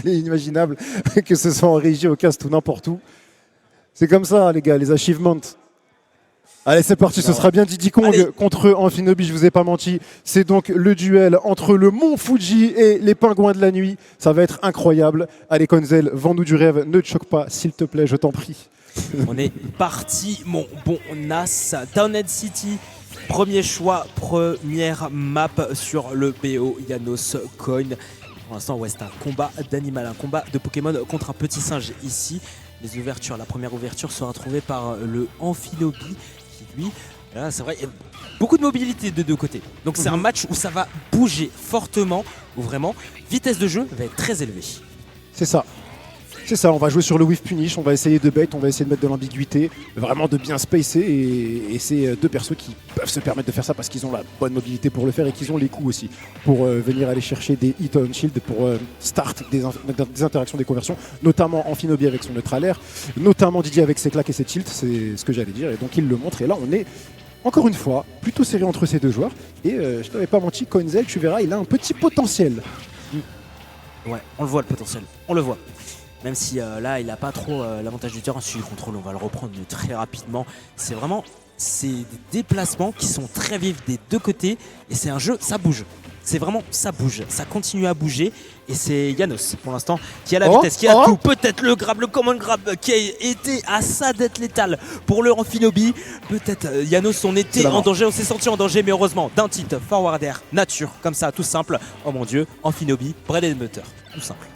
inimaginable, que ce soit en régie, au cast ou n'importe où. C'est comme ça, les gars, les achievements. Allez, c'est parti, ce sera bien Diddy Kong contre Amphinobi, je vous ai pas menti. C'est donc le duel entre le Mont Fuji et les pingouins de la nuit. Ça va être incroyable. Allez, Konzel, vends-nous du rêve, ne te choque pas, s'il te plaît, je t'en prie. On est parti, mon bon Nas. Townhead City, premier choix, première map sur le BO Janos Coin. Pour l'instant, ouais, c'est un combat d'animal, un combat de Pokémon contre un petit singe ici. Les ouvertures, la première ouverture sera trouvée par le Amphinobi qui lui, là c'est vrai, il y a beaucoup de mobilité de deux côtés. Donc c'est un match où ça va bouger fortement, où vraiment vitesse de jeu va être très élevée. C'est ça. C'est ça, on va jouer sur le whiff punish, on va essayer de bait, on va essayer de mettre de l'ambiguïté, vraiment de bien spacer et c'est deux persos qui peuvent se permettre de faire ça parce qu'ils ont la bonne mobilité pour le faire et qu'ils ont les coups aussi pour venir aller chercher des hits on shield pour start des interactions, des conversions, notamment Amphinobi avec son neutral air, notamment Didier avec ses claques et ses tilts, c'est ce que j'allais dire et donc il le montre et là on est encore une fois plutôt serré entre ces deux joueurs et je t'avais pas menti, Konzel, tu verras, il a un petit potentiel. Ouais, on le voit le potentiel, on le voit. Même si là, il n'a pas trop l'avantage du terrain, sur le contrôle, on va le reprendre très rapidement. C'est vraiment des déplacements qui sont très vifs des deux côtés. Et c'est un jeu, ça bouge. C'est vraiment, ça bouge. Ça continue à bouger. Et c'est Janos, pour l'instant, qui a la vitesse, qui a tout. Peut-être le grab, le command grab, qui a été à ça d'être létal pour le Amphinobi. Peut-être Janos, on était en danger, on s'est senti en danger. Mais heureusement, d'un tilt, forward air, nature, comme ça, tout simple. Oh mon Dieu, Amphinobi, bread and butter, tout simple.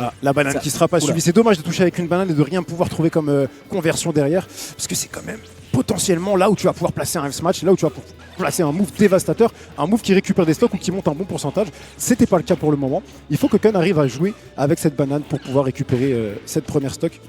Ah, la banane qui ne sera pas suivie. C'est dommage de toucher avec une banane et de rien pouvoir trouver comme conversion derrière. Parce que c'est quand même potentiellement là où tu vas pouvoir placer un F-Smash, là où tu vas pouvoir placer un move dévastateur, un move qui récupère des stocks ou qui monte un bon pourcentage. C'était pas le cas pour le moment. Il faut que Kun arrive à jouer avec cette banane pour pouvoir récupérer cette première stock.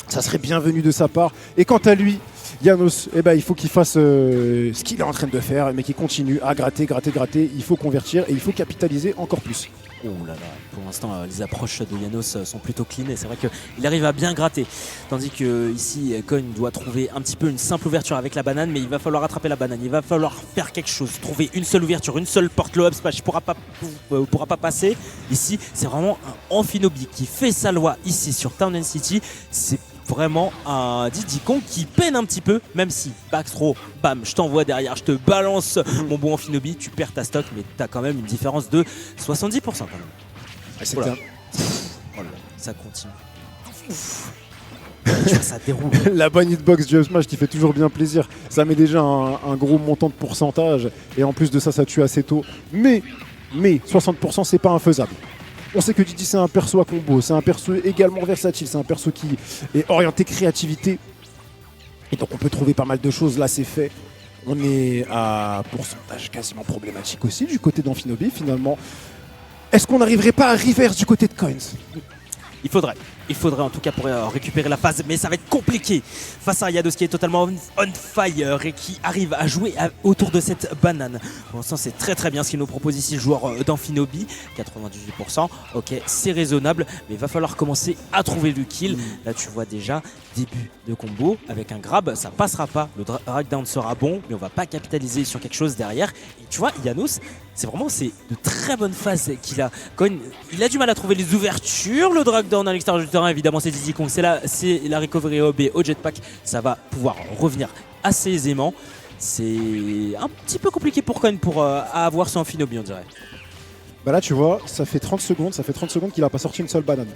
Ça serait bienvenu de sa part. Et quant à lui, Janos, eh ben, il faut qu'il fasse ce qu'il est en train de faire, mais qu'il continue à gratter. Il faut convertir et il faut capitaliser encore plus. Oh là là, pour l'instant les approches de Janos sont plutôt clean et c'est vrai qu'il arrive à bien gratter. Tandis que ici Coin doit trouver un petit peu une simple ouverture avec la banane, mais il va falloir attraper la banane, il va falloir faire quelque chose, trouver une seule ouverture, une seule porte, le up smash pourra pas passer. Ici c'est vraiment un Amphinobi qui fait sa loi ici sur Townhead City. C'est vraiment un Diddy Kong qui peine un petit peu, même si backthrow, bam, je t'envoie derrière, je te balance mon bon Amphinobi, tu perds ta stock, mais t'as quand même une différence de 70% quand même. Voilà. Oh là, ça continue. Ça déroule. La bonne hitbox du Smash qui fait toujours bien plaisir. Ça met déjà un gros montant de pourcentage et en plus de ça, ça tue assez tôt. Mais 60% c'est pas infaisable. On sait que Diddy c'est un perso à combo, c'est un perso également versatile, c'est un perso qui est orienté créativité. Et donc on peut trouver pas mal de choses, là c'est fait. On est à pourcentage quasiment problématique aussi du côté d'Amphinobi finalement. Est-ce qu'on n'arriverait pas à reverse du côté de Coins ? Il faudrait en tout cas pour récupérer la phase, mais ça va être compliqué face à Janos qui est totalement on fire et qui arrive à jouer autour de cette banane. Pour l'instant c'est très bien ce qu'il nous propose ici le joueur d'Amphinobi, 98%, ok c'est raisonnable, mais il va falloir commencer à trouver le kill. Là tu vois déjà début de combo avec un grab, ça passera pas, le drag down sera bon, mais on va pas capitaliser sur quelque chose derrière. Et tu vois Janos, c'est de très bonnes phases qu'il a. Quand il a du mal à trouver les ouvertures, le drag down à l'extérieur du terrain, évidemment c'est Diddy Kong, c'est la recovery OB au jetpack, ça va pouvoir revenir assez aisément. C'est un petit peu compliqué pour Coin pour avoir son Amphinobi on dirait. Bah là tu vois, ça fait 30 secondes qu'il n'a pas sorti une seule banane.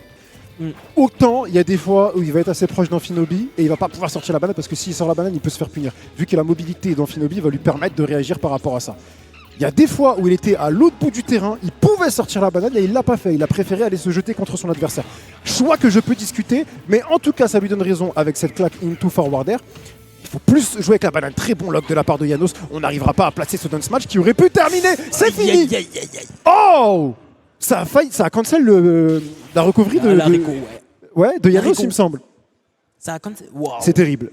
Autant il y a des fois où il va être assez proche d'Amphinobi et il va pas pouvoir sortir la banane parce que s'il sort la banane il peut se faire punir. Vu que la mobilité d'Amphinobi va lui permettre de réagir par rapport à ça. Il y a des fois où il était à l'autre bout du terrain, il pouvait sortir la banane et il l'a pas fait. Il a préféré aller se jeter contre son adversaire. Choix que je peux discuter, mais en tout cas ça lui donne raison avec cette claque into forward air. Il faut plus jouer avec la banane. Très bon lock de la part de Janos. On n'arrivera pas à placer ce down smash qui aurait pu terminer. C'est fini. Oh, ça a failli, ça a cancel la recovery de Janos il me semble. Ça a cancel. Wow. C'est terrible.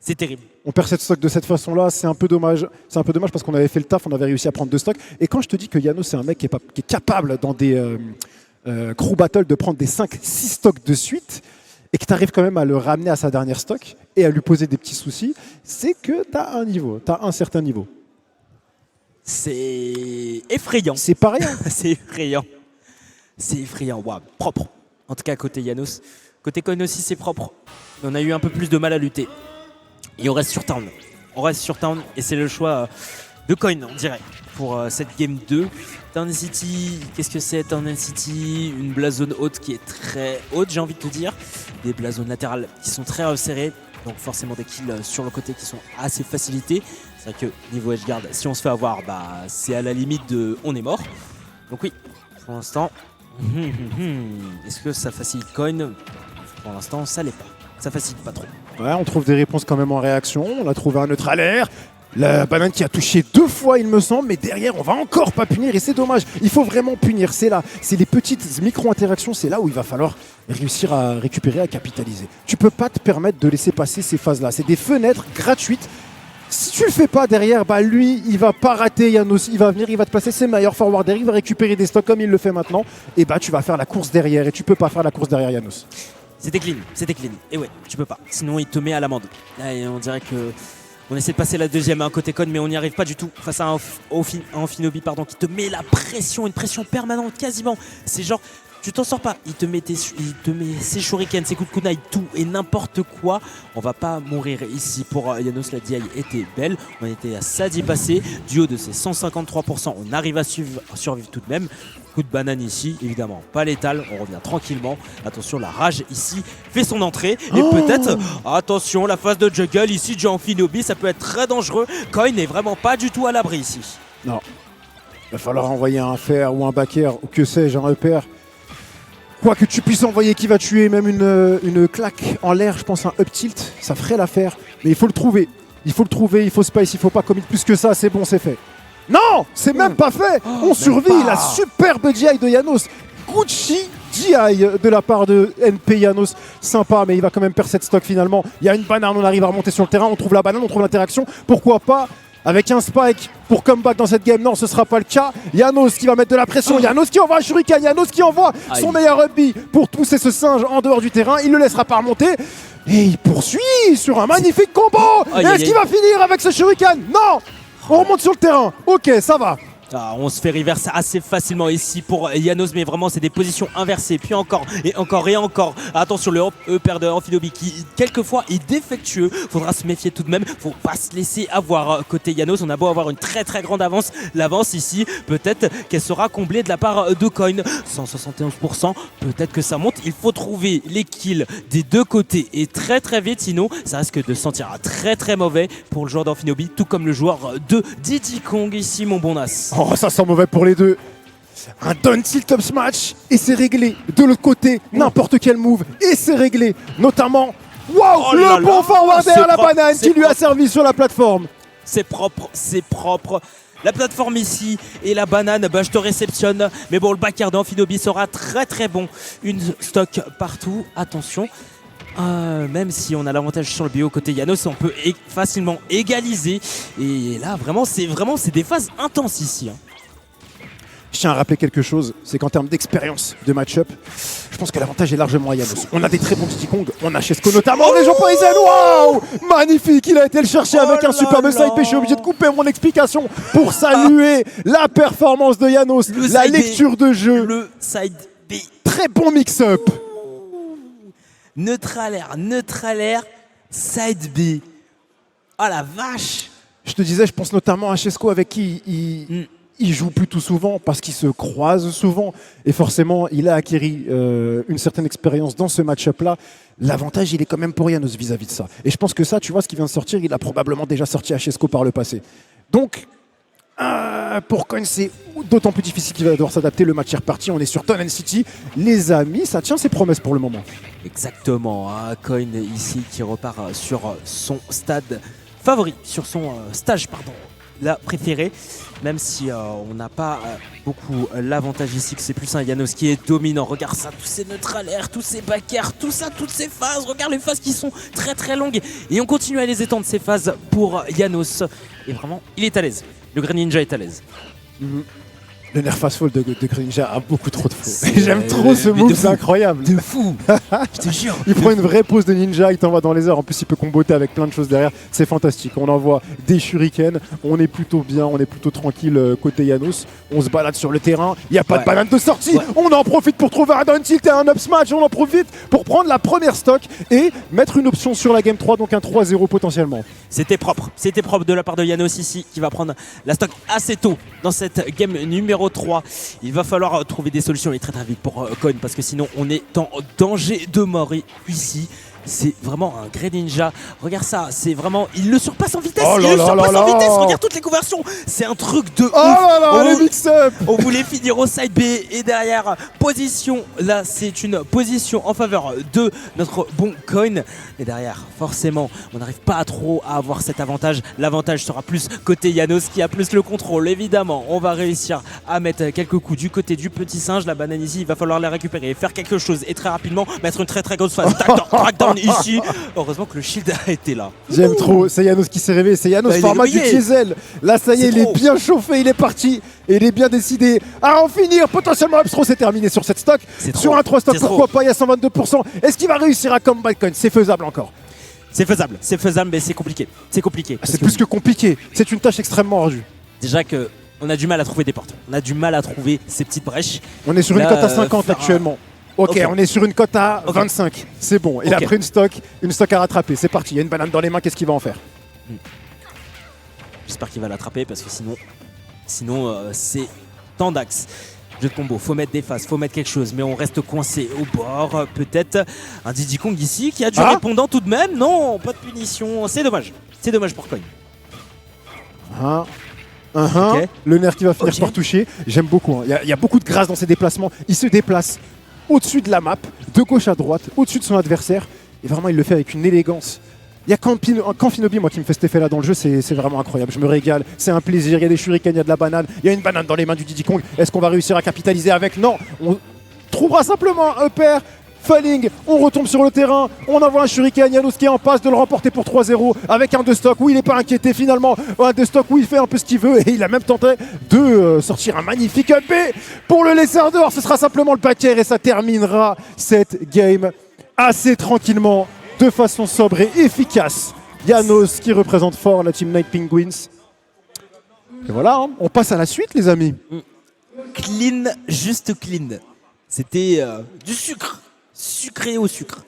C'est terrible. On perd cette stock de cette façon-là, c'est un peu dommage. C'est un peu dommage parce qu'on avait fait le taf, on avait réussi à prendre 2 stocks. Et quand je te dis que Janos, c'est un mec qui est capable dans des crew battle de prendre des 5-6 stocks de suite et que tu arrives quand même à le ramener à sa dernière stock et à lui poser des petits soucis, c'est que tu as un niveau, tu as un certain niveau. C'est effrayant. C'est pas rien. C'est effrayant. C'est effrayant, waouh, propre. En tout cas, côté Janos. Côté Coin aussi, c'est propre. On a eu un peu plus de mal à lutter. Et on reste sur Town. On reste sur Town et c'est le choix de Coin, on dirait, pour cette game 2. Town City, qu'est-ce que c'est Town City? Une blazone haute qui est très haute, j'ai envie de te dire. Des blazones latérales qui sont très resserrées. Donc forcément des kills sur le côté qui sont assez facilités. C'est vrai que niveau edgeguard, si on se fait avoir, bah, c'est à la limite de on est mort. Donc oui, pour l'instant, est-ce que ça facilite Coin? Pour l'instant, ça l'est pas. Ça facilite pas trop. Ouais, on trouve des réponses quand même en réaction. On a trouvé un neutral air. La banane qui a touché 2 fois, il me semble, mais derrière, on va encore pas punir et c'est dommage. Il faut vraiment punir. C'est là, c'est les petites micro-interactions. C'est là où il va falloir réussir à récupérer, à capitaliser. Tu peux pas te permettre de laisser passer ces phases-là. C'est des fenêtres gratuites. Si tu le fais pas derrière, bah lui, il va pas rater Janos. Il va venir, il va te passer ses meilleurs forwarders, il va récupérer des stocks comme il le fait maintenant. Et bah tu vas faire la course derrière et tu peux pas faire la course derrière Janos. C'était clean. Et ouais, tu peux pas. Sinon, il te met à l'amende. Et on dirait que on essaie de passer la deuxième côté Coin, mais on n'y arrive pas du tout face à un Amphinobi qui te met la pression, une pression permanente quasiment. C'est genre, tu t'en sors pas. Il te met ses shurikens, ses coups de kunai, tout et n'importe quoi. On va pas mourir ici pour Janos. La DI était belle. On était à ça d'y passer. Du haut de ses 153%, on arrive à survivre tout de même. Coup de banane ici, évidemment pas létal, on revient tranquillement. Attention, la rage ici fait son entrée. Et peut-être, attention, la phase de juggle ici du Amphinobi, ça peut être très dangereux. Coin n'est vraiment pas du tout à l'abri ici. Non. Il va falloir envoyer un fer ou un backer ou que sais-je, un repère. Quoi que tu puisses envoyer qui va tuer, même une claque en l'air, je pense un up tilt, ça ferait l'affaire. Mais il faut le trouver. Il faut le trouver, il faut space, il faut pas commit plus que ça, c'est bon, c'est fait. Non, c'est même pas fait. On survit la superbe GI de Janos. Gucci GI de la part de NP Janos. Sympa, mais il va quand même perdre cette stock finalement. Il y a une banane, on arrive à remonter sur le terrain, on trouve la banane, on trouve l'interaction. Pourquoi pas avec un spike pour comeback dans cette game? Non, ce sera pas le cas. Janos qui va mettre de la pression. Janos qui envoie un shuriken. Janos qui envoie son meilleur rugby pour pousser ce singe en dehors du terrain. Il ne le laissera pas remonter. Et il poursuit sur un magnifique combo. Est-ce qu'il va finir avec ce shuriken? Non. On remonte sur le terrain. Ok, ça va. On se fait reverse assez facilement ici pour Janos, mais vraiment c'est des positions inversées, puis encore et encore et encore. Attention, le père de Amphinobi qui quelquefois est défectueux, faudra se méfier tout de même, faut pas se laisser avoir côté Janos. On a beau avoir une très très grande avance, l'avance ici peut-être qu'elle sera comblée de la part de Coin. 171%, peut-être que ça monte, il faut trouver les kills des deux côtés et très très vite, sinon ça risque de se sentir très très mauvais pour le joueur d'Amphinobi, tout comme le joueur de Diddy Kong ici, mon bon Nas. Oh, ça sent mauvais pour les deux. Un down tilt up smash et c'est réglé. De l'autre côté, n'importe quel move et c'est réglé. Notamment, waouh, le bon forwarder à la banane qui lui a servi sur la plateforme. C'est propre, c'est propre. La plateforme ici et la banane, bah, je te réceptionne. Mais bon, le backer d'Amphinobi sera très très bon. Une stock partout, attention. Même si on a l'avantage sur le bio côté Janos, on peut facilement égaliser. Et là, vraiment, c'est des phases intenses ici. Je tiens à rappeler quelque chose, c'est qu'en termes d'expérience de match-up, je pense que l'avantage est largement à Janos. On a des très bons Diddy Kong, on a Chesco notamment, les gens parisiens, waouh, magnifique, il a été le chercher avec un superbe side B. Je suis obligé de couper mon explication pour saluer la performance de Janos, la lecture de jeu. Le side B. Très bon mix-up. Neutral air, side B. Oh la vache! Je te disais, je pense notamment à Chesco avec qui il joue plutôt souvent parce qu'il se croise souvent. Et forcément, il a acquis une certaine expérience dans ce match-up-là. L'avantage, il est quand même pour Janos vis-à-vis de ça. Et je pense que ça, tu vois, ce qui vient de sortir, il a probablement déjà sorti à Chesco par le passé. Donc, pour Coin, c'est d'autant plus difficile qu'il va devoir s'adapter. Le match est reparti, on est sur Town City. Les amis, ça tient ses promesses pour le moment. Exactement, Coin ici qui repart sur son stade favori, sur son stage, pardon, la préférée. Même si on n'a pas beaucoup l'avantage ici, que c'est plus un Janos qui est dominant. Regarde ça, tous ces neutral air, tous ces backers, tout ça, toutes ces phases. Regarde les phases qui sont très très longues. Et on continue à les étendre, ces phases, pour Janos. Et vraiment, il est à l'aise. Le Green Ninja est à l'aise. Le nerf fast fall de Greninja a beaucoup trop de faux. C'est- J'aime trop ce mais move, de c'est fou. incroyable. De fou. Je te jure. Il prend une vraie pose de ninja, il t'envoie dans les airs. En plus, il peut comboter avec plein de choses derrière. C'est fantastique. On envoie des shurikens. On est plutôt bien, on est plutôt tranquille côté Janos. On se balade sur le terrain. Il n'y a pas Ouais. de banane de sortie. Ouais. On en profite pour trouver un down tilt et un up smash. On en profite pour prendre la première stock et mettre une option sur la game 3, donc un 3-0 potentiellement. C'était propre de la part de Janos ici qui va prendre la stock assez tôt dans cette game numéro 3. Il va falloir trouver des solutions et très très vite pour Coin parce que sinon on est en danger de mort ici. C'est vraiment un Greninja. Regarde ça, c'est vraiment. Il le surpasse en vitesse. Oh il là le là surpasse là en là. vitesse. Regarde toutes les conversions. C'est un truc de Oh ouf. là là, On- les mix-up. On voulait finir au side B et derrière position, là c'est une position en faveur de notre bon Coin et derrière forcément on n'arrive pas trop à avoir cet avantage, l'avantage sera plus côté Janos qui a plus le contrôle évidemment. On va réussir à mettre quelques coups du côté du petit singe, la banane ici il va falloir la récupérer, faire quelque chose et très rapidement mettre une très très grosse phase trackdown ici. Heureusement que le shield a été là. J'aime trop, c'est Janos qui s'est réveillé, c'est Janos Bah, il est format du réveillé. diesel. Là ça y est, C'est il est trop. bien chauffé, il est parti et il est bien décidé à en finir. Potentiellement Upstro, c'est terminé sur cette stock. C'est trop. Sur un 3 stock, C'est pourquoi trop. pas, il y a 122%. Est-ce qu'il va réussir à comeback Coin? C'est faisable encore. C'est faisable mais c'est compliqué. C'est compliqué. Parce C'est que plus que compliqué, c'est une tâche extrêmement ardue. déjà que on a du mal à trouver des portes. On a du mal à trouver ces petites brèches. On est sur une Là, cote à 50 faire un- actuellement. Ok, Ok. on est sur une cote à Ok. 25. C'est bon. Il a Ok. pris une stock à rattraper. C'est parti. Il y a une banane dans les mains. Qu'est-ce qu'il va en faire? J'espère qu'il va l'attraper parce que sinon c'est tant d'axes. Jeu de combo, faut mettre des phases, faut mettre quelque chose, mais on reste coincé au bord. Peut-être un Diddy Kong ici qui a du Ah répondant tout de même. Non, pas de punition. C'est dommage pour Coin. Hein Ok. Le nerf qui va finir Ok. par toucher. J'aime beaucoup. Hein. Il y a beaucoup de grâce dans ses déplacements. Il se déplace au-dessus de la map, de gauche à droite, au-dessus de son adversaire. Et vraiment, il le fait avec une élégance. Il y a Campinobi, moi, qui me fait cet effet-là dans le jeu. C'est vraiment incroyable. Je me régale. C'est un plaisir. Il y a des shurikens, il y a de la banane. Il y a une banane dans les mains du Diddy Kong. Est-ce qu'on va réussir à capitaliser avec? Non. On trouvera simplement un pair. Falling, on retombe sur le terrain, on envoie un shuriken, Janos qui est en passe de le remporter pour 3-0 avec un 2 stock où il n'est pas inquiété finalement, un 2 stock où il fait un peu ce qu'il veut et il a même tenté de sortir un magnifique up B pour le laisser en dehors. Ce sera simplement le backer et ça terminera cette game assez tranquillement, de façon sobre et efficace. Janos qui représente fort la team Night Penguins. Et voilà, hein, on passe à la suite les amis. Clean, juste clean. C'était du sucre. Sucré au sucre.